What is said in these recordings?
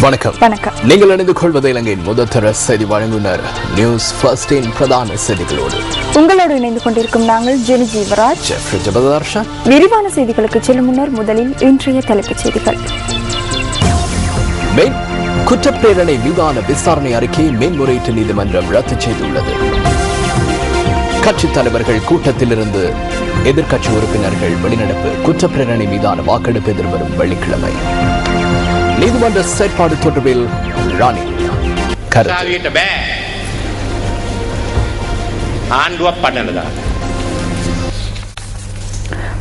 வணக்கம். நீங்கள் இணைந்து கொள்வது இலங்கையின் முதற்தர செய்தி வழங்குனர் நியூஸ் ஃபர்ஸ்டின் பிரதான செய்திகளோடு உங்களோடு இணைந்து கொண்டிருக்கும் நாங்கள் ஜெனி ஜீவராஜ், விரிவான செய்திகளுக்கு செல்லும் முன்னர் முதலில் இன்றைய தலைப்புச் செய்திகள். குற்றப்பிரேரணை மீதான விசாரணை அறிக்கையை மேன்முறையீட்டு நீதிமன்றம் ரத்து செய்துள்ளது. கட்சித் தலைவர்கள் கூட்டத்திலிருந்து எதிர்க்கட்சி உறுப்பினர்கள் வெளிநடப்பு. குற்றப்பிரேரணை மீதான வாக்கெடுப்பு எதிர்வரும் வெள்ளிக்கிழமை. நீதிமன்ற செயற்பாடு தொடர்பில் ராணி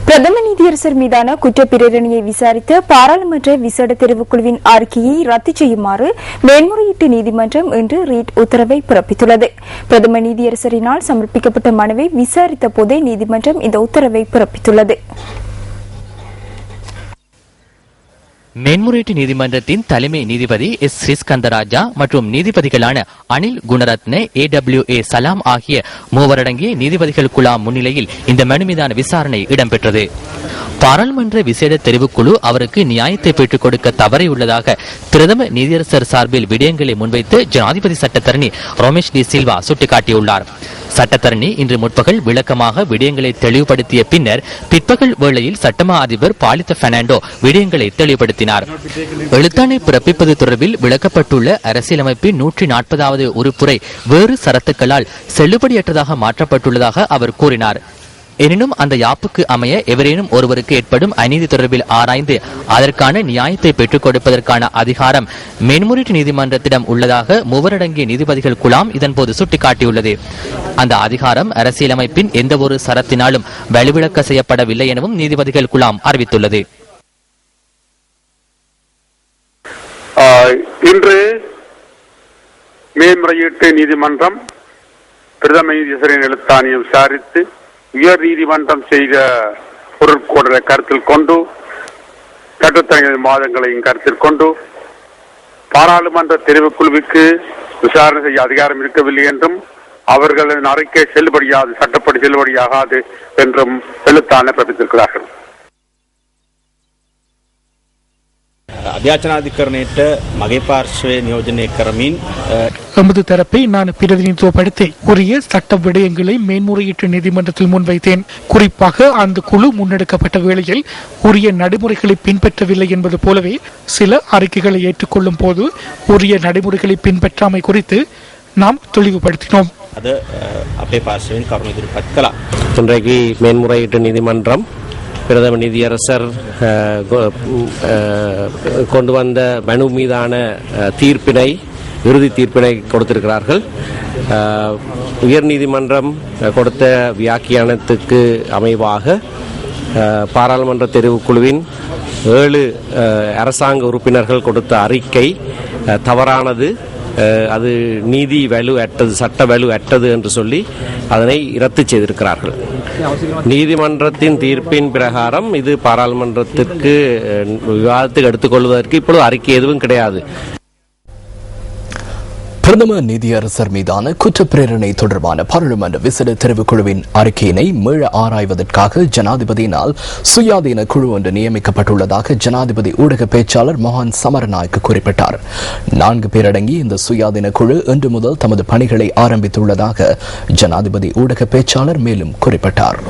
பிரதம நீதியரசர் மீதான குற்றப்பிரேரணையை விசாரித்த பாராளுமன்ற விசேட தெரிவுக்குழுவின் அறிக்கையை ரத்து செய்யுமாறு மேன்முறையீட்டு நீதிமன்றம் இன்று ரீட் உத்தரவை பிறப்பித்துள்ளது. பிரதம நீதியரசரினால் சமர்ப்பிக்கப்பட்ட மனுவை விசாரித்த போதே நீதிமன்றம் இந்த உத்தரவை பிறப்பித்துள்ளது. மேன்முறையீட்டு நீதிமன்றத்தின் தலைமை நீதிபதி எஸ் ஸ்ரீஸ்கந்தராஜா மற்றும் நீதிபதிகளான அனில் குணரத்ன, AWA சலாம் ஆகிய மூவரடங்கிய நீதிபதிகள் குழாம் முன்னிலையில் இந்த மனு மீதான விசாரணை இடம்பெற்றது. பாராளுமன்ற விசேட தெரிவுக்குழு அவருக்கு நியாயத்தை பெற்றுக் கொடுக்க தவறியுள்ளதாக பிரதம நீதியரசர் சார்பில் விடயங்களை முன்வைத்து ஜனாதிபதி சட்டத்தரணி ரமேஷ் டி சில்வா சுட்டிக்காட்டியுள்ளார். சட்டத்தரணி இன்று முற்பகல் விளக்கமாக விடயங்களை தெளிவுபடுத்திய பின்னர் பிற்பகல் வேளையில் சட்டமா அதிபர் பாலித்த பெர்னாண்டோ விடயங்களை தெளிவுபடுத்தினார். எழுத்தாணை பிறப்பிப்பது தொடர்பில் விளக்கப்பட்டுள்ள அரசியலமைப்பின் 140வது உறுப்புரை வேறு சரத்துக்களால் செல்லுபடியற்றதாக மாற்றப்பட்டுள்ளதாக அவர் கூறினார். எனினும் அந்த யாப்புக்கு அமைய எவரேனும் ஒருவருக்கு ஏற்படும் அநீதி தொடர்பில் ஆராய்ந்து அதற்கான நியாயத்தை பெற்றுக் கொடுப்பதற்கான அதிகாரம் மேன்முறையீட்டு நீதிமன்றத்திடம் உள்ளதாக மூவரடங்கிய நீதிபதிகள் குழாம் இதன்போது சுட்டிக்காட்டியுள்ளது. அந்த அதிகாரம் அரசியலமைப்பின் எந்த ஒரு சரத்தினாலும் வலுவிழக்க செய்யப்படவில்லை எனவும் நீதிபதிகள் குழாம் அறிவித்துள்ளது. இன்று மேன்முறையீட்டு நீதிமன்றம் பிரதம நீதியரசரின் எழுத்தாணையை விசாரித்து உயர் நீதிமன்றம் செய்த பொருட்கோடலை கருத்தில் கொண்டு சட்டத்தரணிகள் மாதங்களையும் கருத்தில் கொண்டு பாராளுமன்ற தெரிவுக்குழுவுக்கு விசாரணை செய்ய அதிகாரம் இருக்கவில்லை என்றும் அவர்களின் அறிக்கை செல்லுபடியாது, சட்டப்படி செல்லுபடியாகாது என்றும் எழுத்தாணை பிறப்பித்திருக்கிறார்கள். අධ්‍යාචනාධිකරණයට මගේ පාර්ශ්වය නියෝජනය කරමින් எமது தரப்பை நான் பிரதிநிதித்துவப்படுத்தி உரிய சட்ட விடயங்களை மேன்முறையீட்டு நீதிமன்றத்தில் முன்வைத்தேன். குறிப்பாக அந்த குழு முன்னெடுக்கப்பட்ட வேளையில் உரிய நடைமுறைகளை பின்பற்றவில்லை என்பது போலவே சில அறிக்கைகளை ஏற்றுக்கொள்ளும் போது உரிய நடைமுறைகளை பின்பற்றாமை குறித்து நாம் தெளிவுபடுத்தினோம். அது අපේ පාර්ශ්වයෙන් කරුණු ඉදිරිපත් කළා. இன்றைக்கு மேன்முறையீட்டு நீதிமன்றம் பிரதம நீதியரசர் கொண்டு வந்த மனு மீதான தீர்ப்பினை, இறுதி தீர்ப்பினை கொடுத்திருக்கிறார்கள். உயர் நீதிமன்றம் கொடுத்த வியாக்கியானத்துக்கு அமைவாக பாராளுமன்ற தெரிவுக்குழுவின் 7 அரசாங்க உறுப்பினர்கள் கொடுத்த அறிக்கை தவறானது, அது நீதி வலு அற்றது, சட்ட வலு அற்றது என்று சொல்லி அதனை ரத்து செய்திருக்கிறார்கள். நீதிமன்றத்தின் தீர்ப்பின் பிரகாரம் இது பாராளுமன்றத்திற்கு விவாதத்துக்கு எடுத்துக்கொள்வதற்கு இப்பொழுது அறிக்கை எதுவும் கிடையாது. பிரதம நீதியரசர் மீதான குற்றப்பிரேரணை தொடர்பான பாராளுமன்ற விசேட தெரிவுக்குழுவின் அறிக்கையினை மீள ஆராய்வதற்காக ஜனாதிபதியினால் சுயாதீன குழு ஒன்று நியமிக்கப்பட்டுள்ளதாக ஜனாதிபதி ஊடக பேச்சாளர் மோகன் சமரநாயக்க குறிப்பிட்டார். 4 பேர் அடங்கிய இந்த சுயாதீன குழு இன்று முதல் தமது பணிகளை ஆரம்பித்துள்ளதாக ஜனாதிபதி ஊடக பேச்சாளர் மேலும் குறிப்பிட்டார்.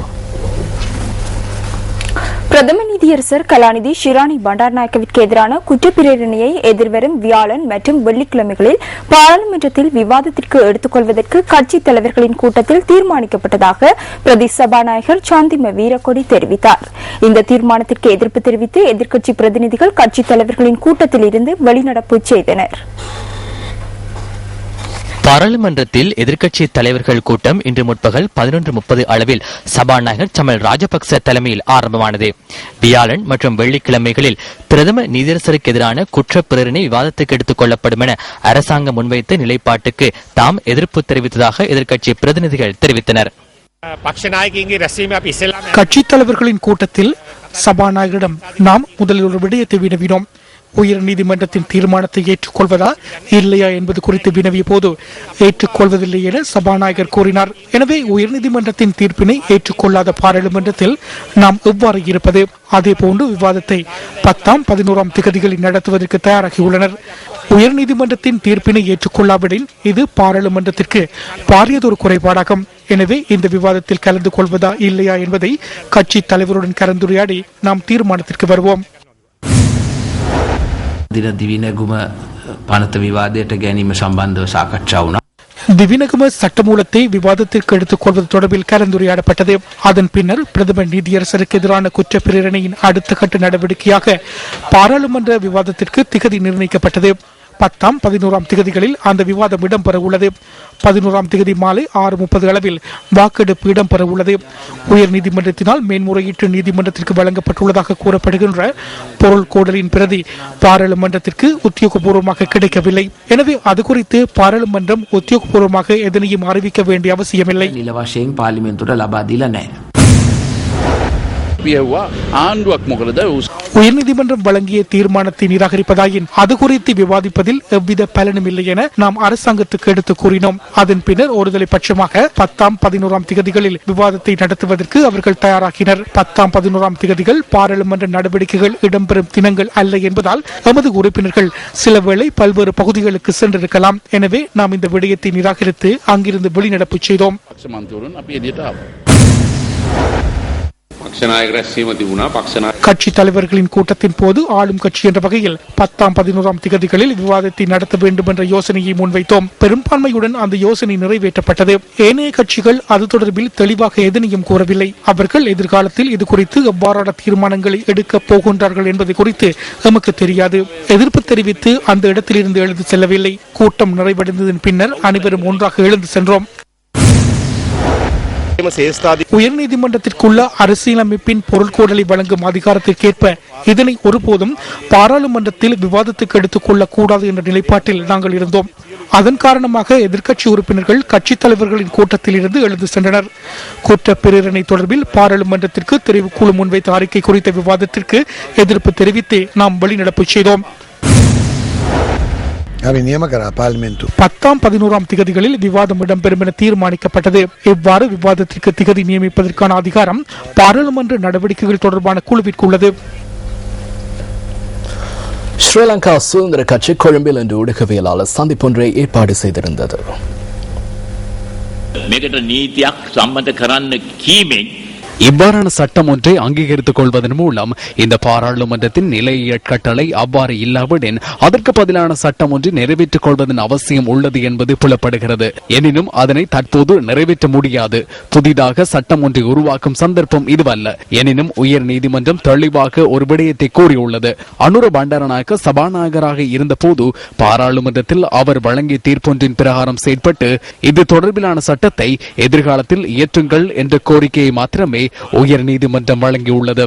பிரதம நீதியரசர் கலாநிதி ஷிராணி பண்டாரநாயக்கவிற்கு எதிரான குற்றப்பிரேரணையை எதிர்வரும் வியாழன் மற்றும் வெள்ளிக்கிழமைகளில் பாராளுமன்றத்தில் விவாதத்திற்கு எடுத்துக்கொள்வதற்கு கட்சித் தலைவர்களின் கூட்டத்தில் தீர்மானிக்கப்பட்டதாக பிரதி சபாநாயகர் சாந்திம வீரக்கொடி தெரிவித்தார். இந்த தீர்மானத்திற்கு எதிர்ப்பு தெரிவித்து எதிர்க்கட்சி பிரதிநிதிகள் கட்சித் தலைவர்களின் கூட்டத்தில் இருந்து வெளிநடப்பு செய்தனர். பாராளுமன்றத்தில் எதிர்க்கட்சி தலைவர்கள் கூட்டம் இன்று முற்பகல் 11:30 அளவில் சபாநாயகர் சமல் ராஜபக்ச தலைமையில் ஆரம்பமானது. வியாழன் மற்றும் வெள்ளிக்கிழமைகளில் பிரதம நீதியரசருக்கு எதிரான குற்ற பிரேரணை விவாதத்துக்கு எடுத்துக் கொள்ளப்படும் என அரசாங்கம் முன்வைத்த நிலைப்பாட்டுக்கு தாம் எதிர்ப்பு தெரிவித்ததாக எதிர்க்கட்சி பிரதிநிதிகள் தெரிவித்தனர். கட்சித் தலைவர்களின் கூட்டத்தில் சபாநாயகரிடம் நாம் முதலில் ஒரு விடயத்தை வினவினோம். உயர் நீதிமன்றத்தின் தீர்மானத்தை ஏற்றுக்கொள்வதா இல்லையா என்பது குறித்து வினவிய போது ஏற்றுக்கொள்வதில்லை என சபாநாயகர் கூறினார். எனவே உயர்நீதிமன்றத்தின் தீர்ப்பினை ஏற்றுக்கொள்ளாத பாராளுமன்றத்தில் நாம் எவ்வாறு இருப்பது? அதேபோன்று விவாதத்தை 10ஆம் 11ஆம் திகதிகளில் நடத்துவதற்கு தயாராகியுள்ளனர். உயர்நீதிமன்றத்தின் தீர்ப்பினை ஏற்றுக்கொள்ளாவிடின் இது பாராளுமன்றத்திற்கு பாரியதொரு குறைபாடாகும். எனவே இந்த விவாதத்தில் கலந்து கொள்வதா இல்லையா என்பதை கட்சி தலைவருடன் கலந்துரையாடி நாம் தீர்மானத்திற்கு வருவோம். දිවිනගුම පනත විවාදයට ගැනීම සම්බන්ධව සාකච්ඡා වුණා. திவினகும சட்டமூலத்தை விவாதத்திற்கு எடுத்துக் கொள்வது தொடர்பில் கலந்துரையாடப்பட்டது. அதன் பின்னர் பிரதம நீதியரசருக்கு எதிரான குற்ற பிரேரணையின் அடுத்த கட்ட நடவடிக்கையாக பாராளுமன்ற விவாதத்திற்கு திகதி நிர்ணயிக்கப்பட்டது. 10ஆம் 11ஆம் திகதிகளில் அந்த விவாதம் இடம்பெற உள்ளது. 11ஆம் திகதி மாலை 6:30 அளவில் வாக்கெடுப்பு இடம்பெற உள்ளது. உயர் நீதிமன்றத்தினால் மேன்முறையீட்டு நீதிமன்றத்திற்கு வழங்கப்பட்டுள்ளதாக கூறப்படுகின்ற பொருள் கோடலின் பிரதி பாராளுமன்றத்திற்கு உத்தியோகபூர்வமாக கிடைக்கவில்லை. எனவே அது குறித்து பாராளுமன்றம் உத்தியோகபூர்வமாக எதனையும் அறிவிக்க வேண்டிய அவசியமில்லை. உயர்நீதிமன்றம் வழங்கிய தீர்மானத்தை நிராகரிப்பதாயின் அது குறித்து விவாதிப்பதில் எவ்வித பலனும் இல்லை என நாம் அரசாங்கத்துக்கு எடுத்து கூறினோம். அதன் பின்னர் ஒருதலை பட்சமாக 10ஆம் 11ஆம் திகதிகளில் விவாதத்தை நடத்துவதற்கு அவர்கள் தயாராகினர். 10ஆம் 11ஆம் திகதிகள் பாராளுமன்ற நடவடிக்கைகள் இடம்பெறும் தினங்கள் அல்ல என்பதால் எமது உறுப்பினர்கள் சில வேளை பல்வேறு பகுதிகளுக்கு சென்றிருக்கலாம். எனவே நாம் இந்த விடயத்தை நிராகரித்து அங்கிருந்து வெளிநடப்பு செய்தோம். கட்சி தலைவர்களின் கூட்டத்தின் போது ஆளும் கட்சி என்ற வகையில் 10ஆம் 11ஆம் திகதிகளில் விவாதத்தை நடத்த வேண்டும் என்ற யோசனையை முன்வைத்தோம். பெரும்பான்மையுடன் அந்த யோசனை நிறைவேற்றப்பட்டது. ஏனைய கட்சிகள் அது தொடர்பில் தெளிவாக எதனையும் கூறவில்லை. அவர்கள் எதிர்காலத்தில் இது குறித்து எவ்வாறான தீர்மானங்களை எடுக்கப் போகின்றார்கள் என்பது குறித்து நமக்கு தெரியாது. எதிர்ப்பு தெரிவித்து அந்த இடத்திலிருந்து எழுந்து செல்லவில்லை. கூட்டம் நிறைவடைந்ததன் பின்னர் அனைவரும் ஒன்றாக எழுந்து சென்றோம். உயர்நீதிமன்றத்திற்குள்ள அரசியலமைப்பின் பொருட்கோடலை வழங்கும் அதிகாரத்திற்கேற்ப இதனை ஒருபோதும் பாராளுமன்றத்தில் விவாதத்துக்கு எடுத்துக் கொள்ளக்கூடாது என்ற நிலைப்பாட்டில் நாங்கள் இருந்தோம். அதன் காரணமாக எதிர்க்கட்சி உறுப்பினர்கள் கட்சித் தலைவர்களின் கூட்டத்தில் இருந்து எழுந்து சென்றனர். குற்ற பிரேரணை தொடர்பில் பாராளுமன்றத்திற்கு தெரிவுக்குழு முன்வைத்த அறிக்கை குறித்த விவாதத்திற்கு எதிர்ப்பு தெரிவித்து நாம் வெளிநடப்பு செய்தோம். 10ஆம் 11ஆம் திகதிகளில் விவாதம் இடம்பெறும் என தீர்மானிக்கப்பட்டது. இவ்வாறு விவாதத்திற்கு திகதி நியமிப்பதற்கான அதிகாரம் பாராளுமன்ற நடவடிக்கைகள் தொடர்பான குழுவிற்கு உள்ளது. ஸ்ரீலங்கா சுதந்திர கட்சி கொழும்பில் இன்று ஊடகவியலாளர் சந்திப்பொன்றை ஏற்பாடு செய்திருந்தது. இவ்வாறான சட்டம் ஒன்றை அங்கீகரித்துக் கொள்வதன் மூலம் இந்த பாராளுமன்றத்தின் நிலையியற் கட்டளை அவ்வாறு இல்லாவிடின் அதற்கு பதிலான சட்டம் ஒன்றை நிறைவேற்றிக் கொள்வதன் அவசியம் உள்ளது என்பது புலப்படுகிறது. எனினும் அதனை தற்போது நிறைவேற்ற முடியாது. புதிதாக சட்டம் ஒன்றை உருவாக்கும் சந்தர்ப்பம் இதுவல்ல. எனினும் உயர் நீதிமன்றம் தெளிவாக ஒரு விடயத்தை கூறியுள்ளது. அனுர பண்டாரநாயக்க சபாநாயகராக இருந்த போது பாராளுமன்றத்தில் அவர் வழங்கிய தீர்ப்பொன்றின் பிரகாரம் செயற்பட்டு இது தொடர்பிலான சட்டத்தை எதிர்காலத்தில் இயற்றுங்கள் என்ற கோரிக்கையை மாத்திரமே உயர் நீதிமன்றம் வழங்கியுள்ளது.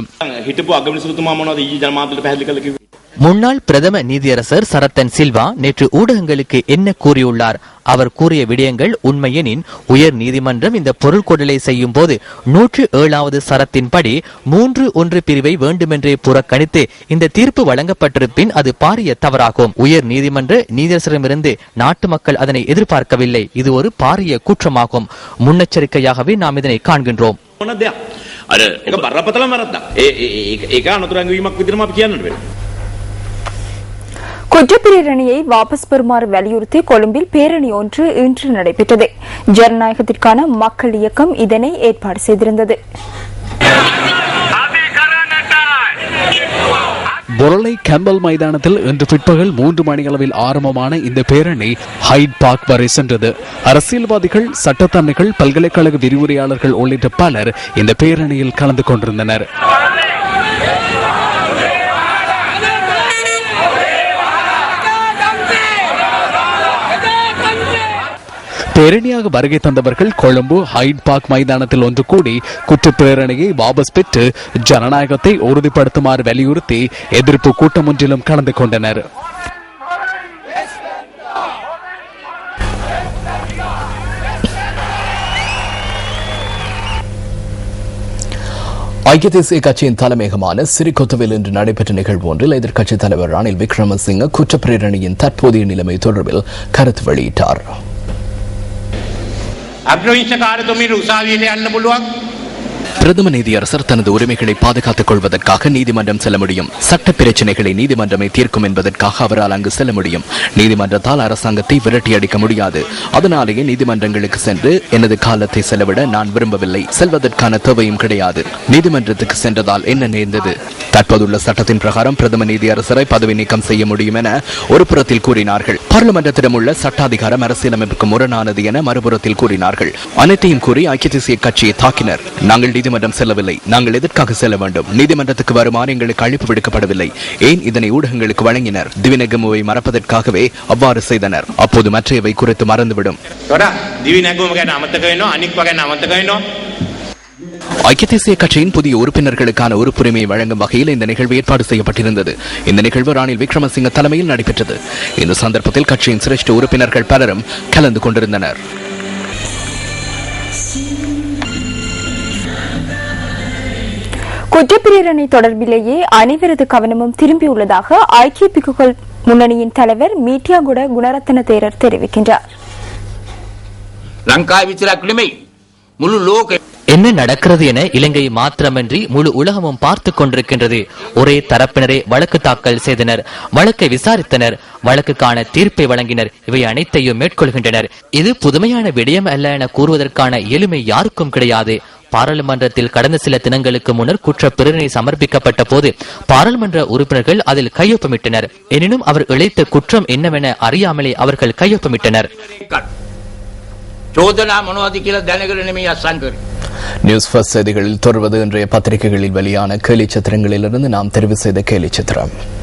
முன்னாள் பிரதம நீதியரசர் சரத்தன் சில்வா நேற்று ஊடகங்களுக்கு என்ன கூறியுள்ளார்? அவர் கூறிய விடயங்கள் உண்மையெனின் உயர் நீதிமன்றம் இந்த பொருள்கொடலை செய்யும் போது 107வது சரத்தின்படி 3(1) பிரிவை வேண்டுமென்றே புறக்கணித்து இந்த தீர்ப்பு வழங்கப்பட்டிருப்பின் அது பாரிய தவறாகும். உயர் நீதிமன்ற நீதியரசரிடமிருந்து நாட்டு மக்கள் அதனை எதிர்பார்க்கவில்லை. இது ஒரு பாரிய குற்றமாகும். முன்னெச்சரிக்கையாகவே நாம் இதனை காண்கின்றோம். குற்றப்பிரேரணையை வாபஸ் பெறுமாறு வலியுறுத்தி கொழும்பில் பேரணி ஒன்று இன்று நடைபெற்றது. ஜனநாயகத்திற்கான மக்கள் இயக்கம் இதனை ஏற்பாடு செய்திருந்தது. பொரளை கேம்பல் மைதானத்தில் இன்று பிற்பகல் 3 மணியளவில் ஆரம்பமான இந்த பேரணி ஹைட் பார்க் வரை சென்றது. அரசியல்வாதிகள், சட்டத்தரணிகள், பல்கலைக்கழக விரிவுரையாளர்கள் உள்ளிட்ட பலர் இந்த பேரணியில் கலந்து கொண்டிருந்தனர். பேரணியாக வருகை தந்தவர்கள் கொழும்பு ஹைட் பார்க் மைதானத்தில் ஒன்று கூடி குற்றப்பிரேரணையை வாபஸ் பெற்று ஜனநாயகத்தை உறுதிப்படுத்துமாறு வலியுறுத்தி எதிர்ப்பு கூட்டம் ஒன்றிலும் கலந்து கொண்டனர். ஐக்கிய தேசிய கட்சியின் தலைமையகமான சிறிகொத்தவில் இன்று நடைபெற்ற நிகழ்வு ஒன்றில் எதிர்க்கட்சித் தலைவர் ரணில் விக்ரமசிங்க குற்றப்பிரேரணையின் தற்போதைய நிலைமை தொடர்பில் கருத்து வெளியிட்டார். பிரதம நீதியரசர் தனது உரிமைகளை பாதுகாத்துக் கொள்வதற்காக நீதிமன்றம் செல்ல முடியும். சட்ட பிரச்சினைகளை நீதிமன்றமே தீர்க்கும் என்பதற்காக அவரால் அங்கு செல்ல முடியும். நீதிமன்றத்தால் அரசாங்கத்தை விரட்டி அடிக்க முடியாது. அதனாலேயே நீதிமன்றங்களுக்கு சென்று எனது காலத்தை செலவிட நான் விரும்பவில்லை. செல்வதற்கான தேவையும் கிடையாது. நீதிமன்றத்துக்கு சென்றதால் என்ன நேர்ந்தது? தற்போதுள்ள சட்டத்தின் பிரகாரம் பிரதம நீதியரசரை பதவி நீக்கம் செய்ய முடியும் என ஒரு புறத்தில் கூறினார்கள். பார்லிமெண்டத்திடம் உள்ள சட்டாதிகாரம் அரசியலமைப்புக்கு முரணானது என மறுபுறத்தில் கூறினார்கள். அனைத்தையும் கூறி ஐக்கிய தேசிய கட்சியை தாக்கினர். நாங்கள் நீதிமன்றம் செல்லவில்லை. நாங்கள் எதற்காக செல்ல வேண்டும்? நீதிமன்றத்துக்கு வருமாறு எங்களுக்கு அழைப்பு விடுக்கப்படவில்லை. ஏன் இதனை ஊடகங்களுக்கு வழங்கினர்? திவிநெகமுவை மறப்பதற்காகவே அவ்வாறு செய்தனர். அப்போது மற்றையவை குறித்து மறந்துவிடும். ஐக்கிய தேசிய கட்சியின் புதிய உறுப்பினர்களுக்கான உறுப்புரிமையை வழங்கும் வகையில் இந்த நிகழ்வு ஏற்பாடு செய்யப்பட்டிருந்தது. இந்த நிகழ்வு ரணில் விக்ரமசிங்க தலைமையில் நடைபெற்றது. இந்த சந்தர்ப்பத்தில் கட்சியின் சிரேஷ்ட உறுப்பினர்கள் பலரும் கலந்து கொண்டிருந்தனர். குற்றப்பிரேரணை தொடர்பிலேயே அனைவரது கவனமும் திரும்பியுள்ளதாக ஐக்கிய பிக்குகள் முன்னணியின் தலைவர் மீட்டியாகுட குணரத்ன தேரர் தெரிவிக்கின்றார். என்ன நடக்கிறது என இலங்கை மாத்திரமின்றி முழு உலகமும் பார்த்துக் கொண்டிருக்கின்றது. ஒரே தரப்பினரே வழக்கு தாக்கல் செய்தனர், வழக்கை விசாரித்தனர், வழக்குக்கான தீர்ப்பை வழங்கினர். இவை அனைத்தையும் மேற்கொள்கின்றனர். இது புதுமையான விடயம் அல்ல என கூறுவதற்கான எளிமை யாருக்கும் கிடையாது. பாராளுமன்றத்தில் கடந்த சில தினங்களுக்கு முன்னர் குற்றப்பிரேரணை சமர்ப்பிக்கப்பட்ட போது பாராளுமன்ற உறுப்பினர்கள் அதில் கையொப்பமிட்டனர். எனினும் அவர் இழைத்த குற்றம் என்னவென அறியாமலே அவர்கள் கையொப்பமிட்டனர். நியூஸ் ஃபர்ஸ்ட் செய்திகளில் தொடர்வது இன்றைய பத்திரிகைகளில் வெளியான கேலி சித்திரங்களிலிருந்து நாம் தெரிவு செய்த கேலி சித்திரம்.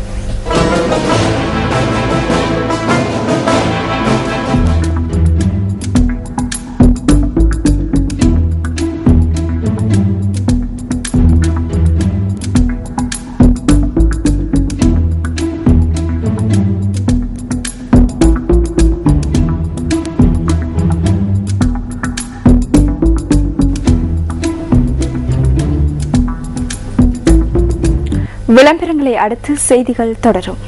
விளம்பரங்களை அடுத்து செய்திகள் தொடரும்.